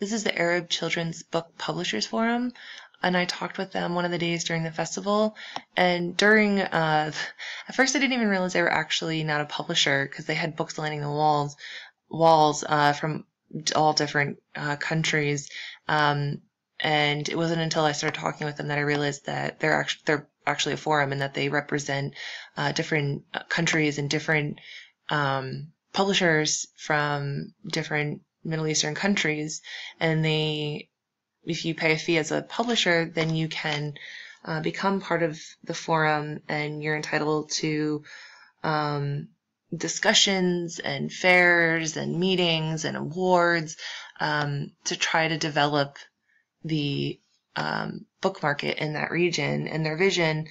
This is the Arab Children's Book Publishers Forum, and I talked with them one of the days during the festival. And during, at first I didn't even realize they were actually not a publisher because they had books lining the walls from all different countries. And it wasn't until I started talking with them that I realized that they're actually a forum and that they represent different countries and different publishers from different Middle Eastern countries. And if you pay a fee as a publisher, then you can become part of the forum, and you're entitled to discussions and fairs and meetings and awards to try to develop the book market in that region. And their vision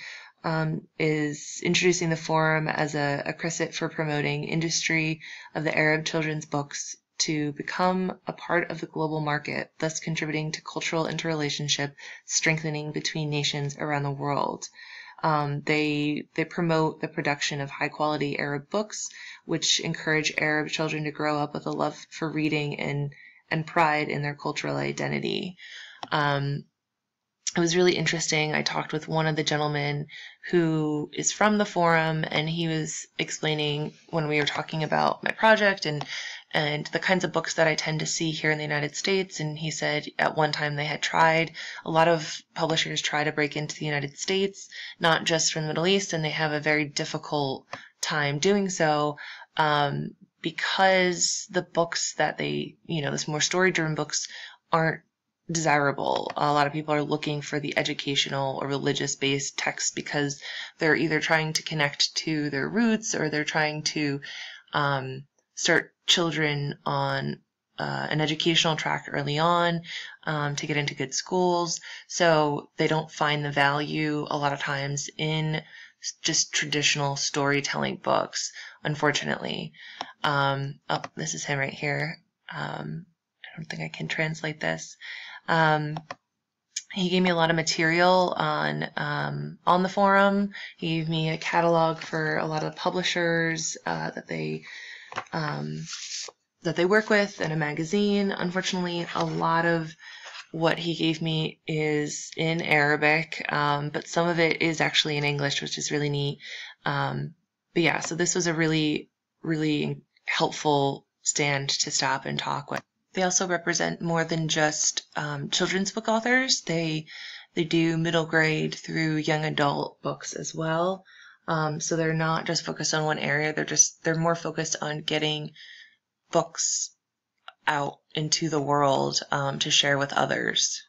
is introducing the forum as a crescent for promoting industry of the Arab children's books to become a part of the global market, thus contributing to cultural interrelationship strengthening between nations around the world. They promote the production of high-quality Arab books, which encourage Arab children to grow up with a love for reading and pride in their cultural identity. It was really interesting. I talked with one of the gentlemen who is from the forum, and he was explaining when we were talking about my project and the kinds of books that I tend to see here in the United States. And he said at one time they had tried, a lot of publishers try to break into the United States, not just from the Middle East, and they have a very difficult time doing so because the books that this more story-driven books aren't desirable. A lot of people are looking for the educational or religious-based texts because they're either trying to connect to their roots or they're trying to start children on an educational track early on to get into good schools. So they don't find the value a lot of times in just traditional storytelling books, unfortunately. This is him right here. I don't think I can translate this. He gave me a lot of material on the forum. He gave me a catalog for a lot of publishers that they work with, and a magazine. Unfortunately, a lot of what he gave me is in Arabic, but some of it is actually in English, which is really neat. But yeah, so this was a really, really helpful stand to stop and talk with. They also represent more than just children's book authors. They do middle grade through young adult books as well. So they're not just focused on one area. They're more focused on getting books out into the world to share with others.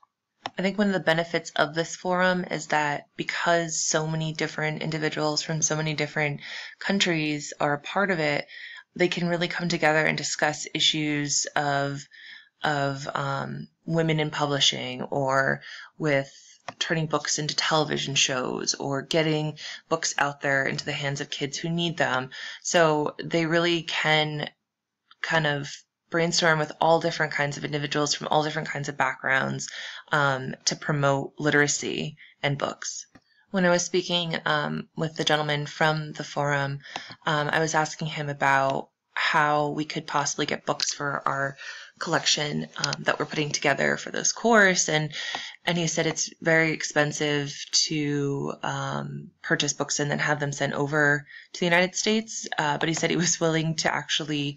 I think one of the benefits of this forum is that because so many different individuals from so many different countries are a part of it, they can really come together and discuss issues of women in publishing, or with turning books into television shows, or getting books out there into the hands of kids who need them. So they really can kind of brainstorm with all different kinds of individuals from all different kinds of backgrounds to promote literacy and books. When I was speaking with the gentleman from the forum, I was asking him about how we could possibly get books for our collection that we're putting together for this course, and he said it's very expensive to purchase books and then have them sent over to the United States, but he said he was willing to actually,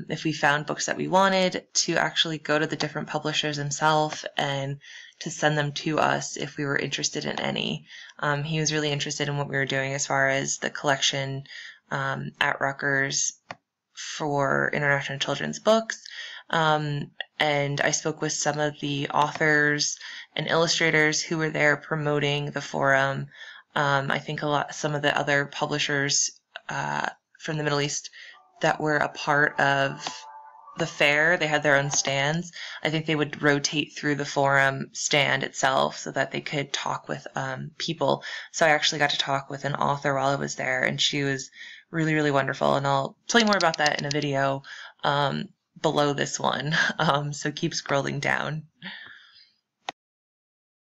if we found books that we wanted, to actually go to the different publishers himself and to send them to us if we were interested in any. He was really interested in what we were doing as far as the collection at Rutgers for international children's books. And I spoke with some of the authors and illustrators who were there promoting the forum. I think some of the other publishers from the Middle East that were a part of the fair, they had their own stands. I think they would rotate through the forum stand itself so that they could talk with people. So I actually got to talk with an author while I was there, and she was really, really wonderful. And I'll tell you more about that in a video below this one. So keep scrolling down.